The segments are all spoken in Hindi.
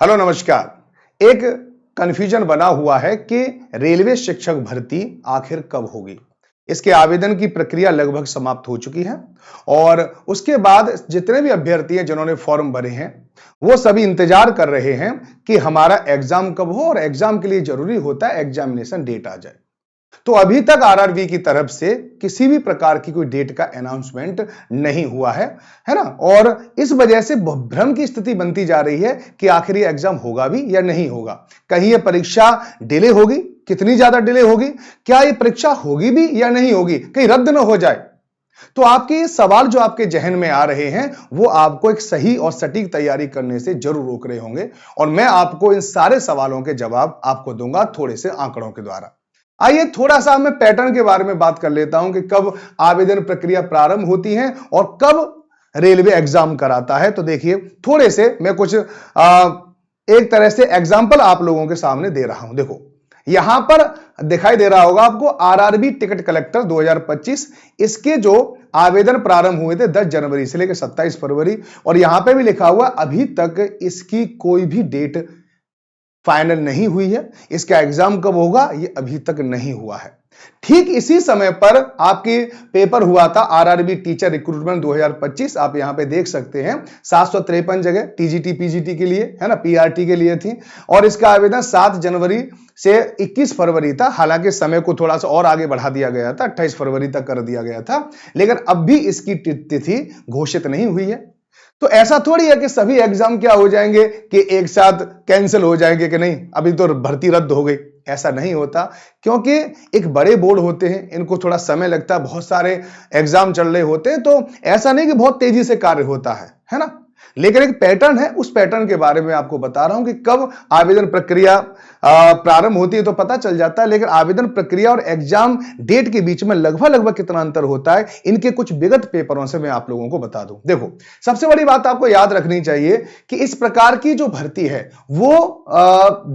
हेलो नमस्कार। एक कंफ्यूजन बना हुआ है कि रेलवे शिक्षक भर्ती आखिर कब होगी। इसके आवेदन की प्रक्रिया लगभग समाप्त हो चुकी है और उसके बाद जितने भी अभ्यर्थी हैं जिन्होंने फॉर्म भरे हैं वो सभी इंतजार कर रहे हैं कि हमारा एग्जाम कब हो और एग्जाम के लिए जरूरी होता है एग्जामिनेशन डेट आ जाए। तो अभी तक आरआरबी की तरफ से किसी भी प्रकार की कोई डेट का अनाउंसमेंट नहीं हुआ है ना। और इस वजह से भ्रम की स्थिति बनती जा रही है कि आखिर ये एग्जाम होगा भी या नहीं होगा। कहीं ये परीक्षा डिले होगी, कितनी ज्यादा डिले होगी, क्या ये परीक्षा होगी भी या नहीं होगी, कहीं रद्द ना हो जाए। तो आपके ये सवाल जो आपके जहन में आ रहे हैं वो आपको एक सही और सटीक तैयारी करने से जरूर रोक रहे होंगे और मैं आपको इन सारे सवालों के जवाब आपको दूंगा थोड़े से आंकड़ों के द्वारा। आइए थोड़ा सा मैं पैटर्न के बारे में बात कर लेता हूं कि कब आवेदन प्रक्रिया प्रारंभ होती है और कब रेलवे एग्जाम कराता है। तो देखिए थोड़े से मैं कुछ एक तरह से एग्जाम्पल आप लोगों के सामने दे रहा हूं। देखो यहां पर दिखाई दे रहा होगा आपको आरआरबी टिकट कलेक्टर 2025, इसके जो आवेदन प्रारंभ हुए थे 10 जनवरी से लेकर 27 फरवरी और यहां पे भी लिखा हुआ अभी तक इसकी कोई भी डेट फाइनल नहीं हुई है। इसका एग्जाम कब होगा ये अभी तक नहीं हुआ है। ठीक इसी समय पर आपके पेपर हुआ था आरआरबी टीचर रिक्रूटमेंट 2025। आप यहां पे देख सकते हैं 753 जगह टीजीटी पीजीटी के लिए है ना, पीआरटी के लिए थी और इसका आवेदन 7 जनवरी से 21 फरवरी था। हालांकि समय को थोड़ा सा और आगे बढ़ा दिया गया था, 28 फरवरी तक कर दिया गया था, लेकिन अब भी इसकी तिथि घोषित नहीं हुई है। तो ऐसा थोड़ी है कि सभी एग्जाम क्या हो जाएंगे कि एक साथ कैंसिल हो जाएंगे कि नहीं अभी तो भर्ती रद्द हो गई, ऐसा नहीं होता। क्योंकि एक बड़े बोर्ड होते हैं, इनको थोड़ा समय लगता है, बहुत सारे एग्जाम चल रहे होते हैं, तो ऐसा नहीं कि बहुत तेजी से कार्य होता है ना। लेकिन एक पैटर्न है, उस पैटर्न के बारे में आपको बता रहा हूं कि कब आवेदन प्रक्रिया प्रारंभ होती है तो पता चल जाता है, लेकिन आवेदन प्रक्रिया और एग्जाम डेट के बीच में लगभग कितना अंतर होता है इनके कुछ विगत पेपरों से मैं आप लोगों को बता दूं। देखो सबसे बड़ी बात आपको याद रखनी चाहिए कि इस प्रकार की जो भर्ती है वो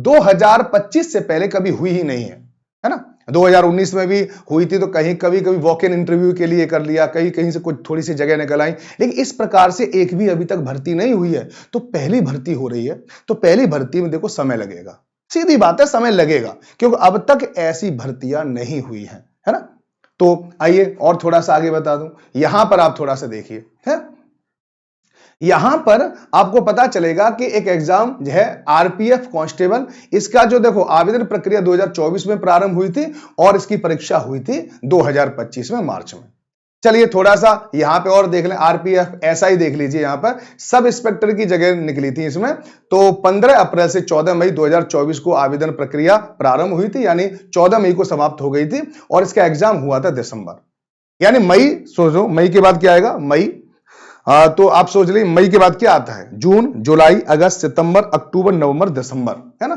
2025 से पहले कभी हुई ही नहीं है ना। 2019 में भी हुई थी तो कहीं कभी वॉक इन इंटरव्यू के लिए कर लिया, कहीं कहीं से कुछ थोड़ी सी जगह निकल आई, लेकिन इस प्रकार से एक भी अभी तक भर्ती नहीं हुई है। तो पहली भर्ती हो रही है तो पहली भर्ती में देखो समय लगेगा, सीधी बात है समय लगेगा, क्योंकि अब तक ऐसी भर्तियां नहीं हुई है ना। तो आइए और थोड़ा सा आगे बता दूं, यहां पर आप थोड़ा सा देखिए है, यहां पर आपको पता चलेगा कि एक एग्जाम जो है आरपीएफ कांस्टेबल, इसका जो देखो आवेदन प्रक्रिया 2024 में प्रारंभ हुई थी और इसकी परीक्षा हुई थी 2025 में मार्च में। चलिए थोड़ा सा यहां पे और देख लें, आरपीएफ ऐसा ही देख लीजिए, यहां पर सब इंस्पेक्टर की जगह निकली थी इसमें। तो 15 अप्रैल से 14 मई 2024 को आवेदन प्रक्रिया प्रारंभ हुई थी, यानी 14 मई को समाप्त हो गई थी और इसका एग्जाम हुआ था दिसंबर, यानी मई। सोचो मई के बाद क्या आएगा, मई। तो आप सोच लीजिए मई के बाद क्या आता है, जून, जुलाई, अगस्त, सितंबर, अक्टूबर, नवंबर, दिसंबर, है ना।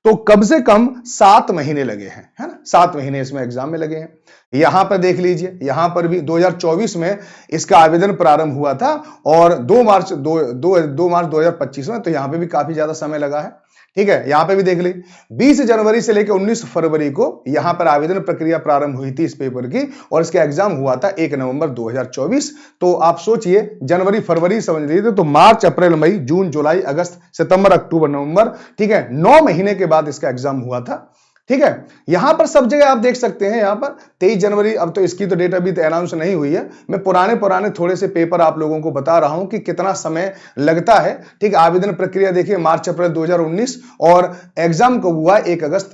तो कम से कम 7 महीने लगे हैं, है ना, 7 महीने इसमें एग्जाम में लगे हैं। यहां पर देख लीजिए, यहां पर भी 2024 में इसका आवेदन प्रारंभ हुआ था और 2 मार्च 2025 में, तो यहां पे भी काफी ज्यादा समय लगा है। ठीक है, यहां पे भी देख ली 20 जनवरी से लेकर 19 फरवरी को यहां पर आवेदन प्रक्रिया प्रारंभ हुई थी इस पेपर की और इसका एग्जाम हुआ था 1 नवंबर 2024। तो आप सोचिए जनवरी फरवरी समझ लीजिए, तो मार्च, अप्रैल, मई, जून, जुलाई, अगस्त, सितंबर, अक्टूबर, नवंबर, ठीक है, 9 महीने के बाद इसका एग्जाम हुआ था। ठीक है, यहां पर सब जगह आप देख सकते हैं, यहां पर 23 जनवरी, अब तो इसकी तो डेट अभी अनाउंस नहीं हुई है। मैं पुराने थोड़े से पेपर आप लोगों को बता रहा हूं कि कितना समय लगता है। ठीक, आवेदन प्रक्रिया देखिए मार्च अप्रैल 2019 और एग्जाम कब हुआ 1 अगस्त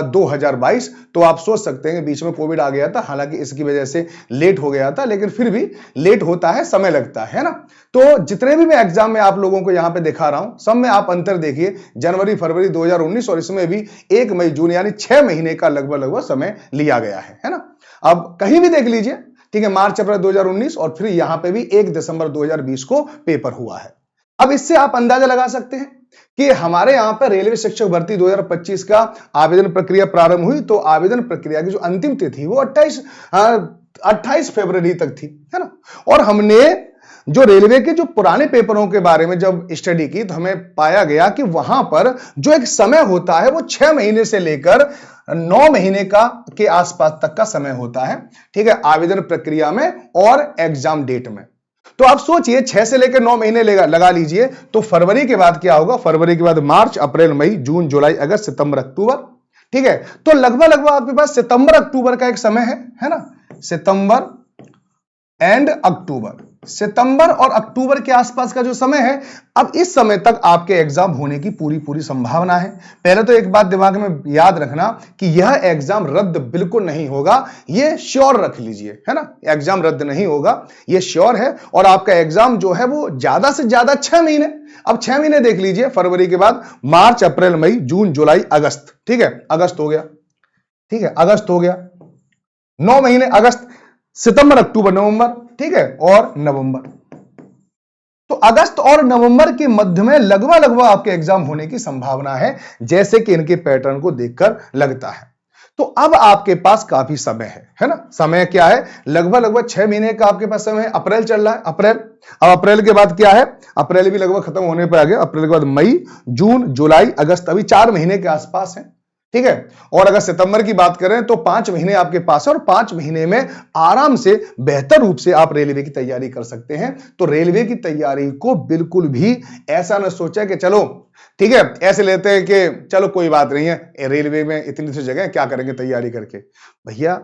2022। तो आप सोच सकते हैं बीच में कोविड आ गया था, हालांकि इसकी वजह से लेट हो गया था, लेकिन फिर भी लेट होता है, समय लगता है ना। तो जितने भी मैं एग्जाम में आप लोगों को यहां पे दिखा रहा हूं सब में आप अंतर देखिए, जनवरी फरवरी 2019 और इसमें भी 1 मई जून, यानी 6 महीने का लगभग समय लिया गया है ना। अब कहीं भी देख लीजिए, ठीक है, मार्च अप्रैल 2019 और फिर यहां पे भी 1 दिसंबर 2020 को पेपर हुआ है। अब इससे आप अंदाजा लगा सकते हैं कि हमारे यहां पर रेलवे शिक्षक भर्ती 2025 का आवेदन प्रक्रिया प्रारंभ हुई, तो आवेदन प्रक्रिया की जो अंतिम तिथि वो 28 फरवरी तक थी, है ना। और हमने जो रेलवे के जो पुराने पेपरों के बारे में जब स्टडी की तो हमें पाया गया कि वहां पर जो एक समय होता है वो 6 महीने से लेकर 9 महीने का के आसपास तक का समय होता है। ठीक है, आवेदन प्रक्रिया में और एग्जाम डेट में। तो आप सोचिए 6 से लेकर 9 महीने लगा लीजिए, तो फरवरी के बाद क्या होगा? फरवरी के बाद मार्च, अप्रैल, मई, जून, जुलाई, अगस्त, सितंबर, अक्टूबर। ठीक है, तो लगभग आपके पास सितंबर अक्टूबर का एक समय है ना? सितंबर एंड अक्टूबर, सितंबर और अक्टूबर के आसपास का जो समय है, अब इस समय तक आपके एग्जाम होने की पूरी संभावना है। पहले तो एक बात दिमाग में याद रखना कि यह एग्जाम रद्द बिल्कुल नहीं होगा, यह श्योर रख लीजिए, है ना? एग्जाम रद्द नहीं होगा, यह श्योर है। और आपका एग्जाम जो है वो ज्यादा से ज्यादा 6 महीने, अब 6 महीने देख लीजिए, फरवरी के बाद मार्च, अप्रैल, मई, जून, जुलाई, अगस्त। ठीक है, अगस्त हो गया, ठीक है, अगस्त हो गया, 9 महीने, अगस्त, सितंबर, अक्टूबर, नवंबर, ठीक है, और नवंबर। तो अगस्त और नवंबर के मध्य में लगभग आपके एग्जाम होने की संभावना है, जैसे कि इनके पैटर्न को देखकर लगता है। तो अब आपके पास काफी समय है ना? समय क्या है? लगभग 6 महीने का आपके पास समय है। अप्रैल चल रहा है, अप्रैल, अब अप्रैल के बाद क्या है? अप्रैल भी लगभग खत्म होने पर आ गया। अप्रैल के बाद मई, जून, जुलाई, अगस्त, अभी 4 महीने के आसपास है। ठीक है, और अगर सितंबर की बात करें तो 5 महीने आपके पास है, और 5 महीने में आराम से बेहतर रूप से आप रेलवे की तैयारी कर सकते हैं। तो रेलवे की तैयारी को बिल्कुल भी ऐसा न सोचा कि चलो ठीक है, ऐसे लेते हैं कि चलो कोई बात नहीं है, रेलवे में इतनी सी जगह क्या करेंगे तैयारी करके। भैया,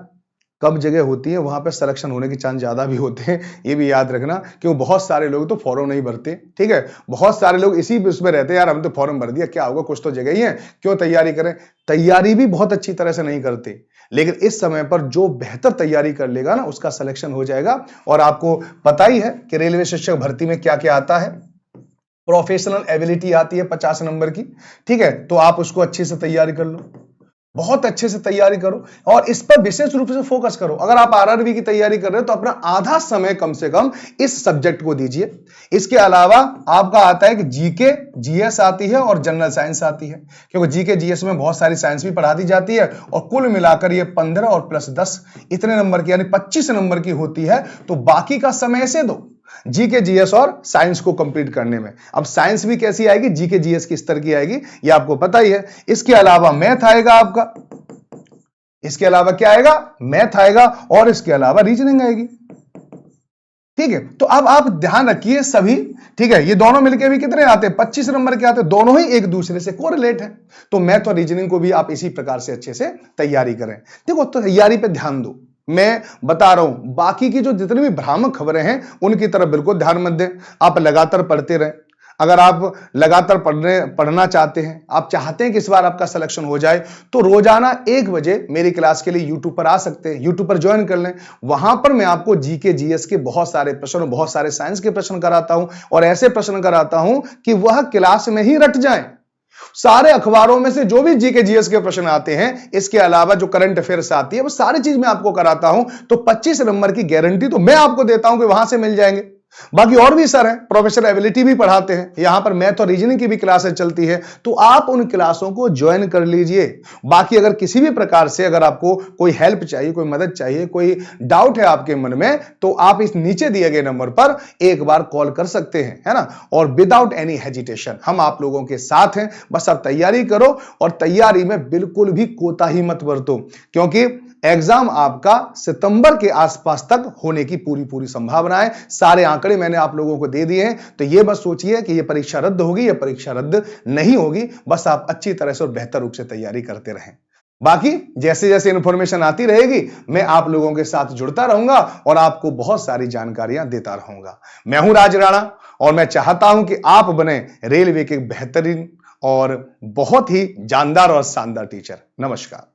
कम जगह होती है वहां पर सिलेक्शन होने के चांस ज्यादा भी होते हैं, ये भी याद रखना। क्यों? बहुत सारे लोग तो फॉर्म नहीं भरते। ठीक है, बहुत सारे लोग इसी उसमें रहते हैं, यार हम तो फॉर्म भर दिया, क्या होगा, कुछ तो जगह ही है, क्यों तैयारी करें। तैयारी भी बहुत अच्छी तरह से नहीं करते, लेकिन इस समय पर जो बेहतर तैयारी कर लेगा ना, उसका सिलेक्शन हो जाएगा। और आपको पता ही है कि रेलवे शिक्षक भर्ती में क्या क्या आता है। प्रोफेशनल एबिलिटी आती है 50 नंबर की। ठीक है, तो आप उसको अच्छे से तैयारी कर लो, बहुत अच्छे से तैयारी करो, और इस पर विशेष रूप से फोकस करो। अगर आप आरआरबी की तैयारी कर रहे हो तो अपना आधा समय कम से कम इस सब्जेक्ट को दीजिए। इसके अलावा आपका आता है कि जीके, जीएस आती है और जनरल साइंस आती है, क्योंकि जीके जीएस में बहुत सारी साइंस भी पढ़ा दी जाती है, और कुल मिलाकर ये 15 और प्लस 10 इतने नंबर की, यानी 25 नंबर की होती है। तो बाकी का समय से दो जीके जीएस और साइंस को कंप्लीट करने में। अब साइंस भी कैसी आएगी, जीके जीएस किस तरह की आएगी, ये आपको पता ही है। इसके अलावा मैथ आएगा आपका, इसके अलावा क्या आएगा? मैथ आएगा, और इसके अलावा रीजनिंग आएगी। ठीक है, तो अब आप ध्यान रखिए सभी। ठीक है, ये दोनों मिलकर भी कितने आते हैं? 25 नंबर के आते हैं। दोनों ही एक दूसरे से कोरिलेट है। तो मैथ और रीजनिंग को भी आप इसी प्रकार से अच्छे से तैयारी करें। देखो, तो तैयारी पे ध्यान दो, मैं बता रहा हूं। बाकी की जो जितनी भी भ्रामक खबरें हैं उनकी तरफ बिल्कुल ध्यान मत दें। आप लगातार पढ़ते रहें। अगर आप लगातार पढ़ना चाहते हैं, आप चाहते हैं कि इस बार आपका सिलेक्शन हो जाए, तो रोजाना 1 बजे मेरी क्लास के लिए यूट्यूब पर आ सकते हैं। यूट्यूब पर ज्वाइन कर लें। वहां पर मैं आपको जीके जीएस के बहुत सारे प्रश्न, बहुत सारे साइंस के प्रश्न कराता हूं, और ऐसे प्रश्न कराता हूं कि वह क्लास में ही रट जाएं। सारे अखबारों में से जो भी जीके जीएस के प्रश्न आते हैं, इसके अलावा जो करंट अफेयर्स आती है, वो सारी चीज मैं आपको कराता हूं। तो 25 नंबर की गारंटी तो मैं आपको देता हूं कि वहां से मिल जाएंगे। बाकी और भी सर हैं, प्रोफेसर एबिलिटी भी पढ़ाते हैं, यहां पर मैथ और रीजनिंग की भी क्लासेस चलती है, तो आप उन क्लासों को ज्वाइन कर लीजिए। बाकी अगर किसी भी प्रकार से अगर आपको कोई हेल्प चाहिए, कोई मदद चाहिए, कोई डाउट है आपके मन में, तो आप इस नीचे दिए गए नंबर पर एक बार कॉल कर सकते हैं, है ना? और विदाउट एनी हेजिटेशन हम आप लोगों के साथ हैं। बस आप तैयारी करो, और तैयारी में बिल्कुल भी कोताही मत बरतो, क्योंकि एग्जाम आपका सितंबर के आसपास तक होने की पूरी संभावना है। सारे आंकड़े मैंने आप लोगों को दे दिए हैं। तो ये बस सोचिए कि ये परीक्षा रद्द होगी, ये परीक्षा रद्द नहीं होगी। बस आप अच्छी तरह से और बेहतर रूप से तैयारी करते रहें। बाकी जैसे जैसे इंफॉर्मेशन आती रहेगी, मैं आप लोगों के साथ जुड़ता रहूंगा और आपको बहुत सारी जानकारियां देता रहूंगा। मैं हूं राज राणा, और मैं चाहता हूं कि आप बने रेलवे के बेहतरीन और बहुत ही जानदार और शानदार टीचर। नमस्कार।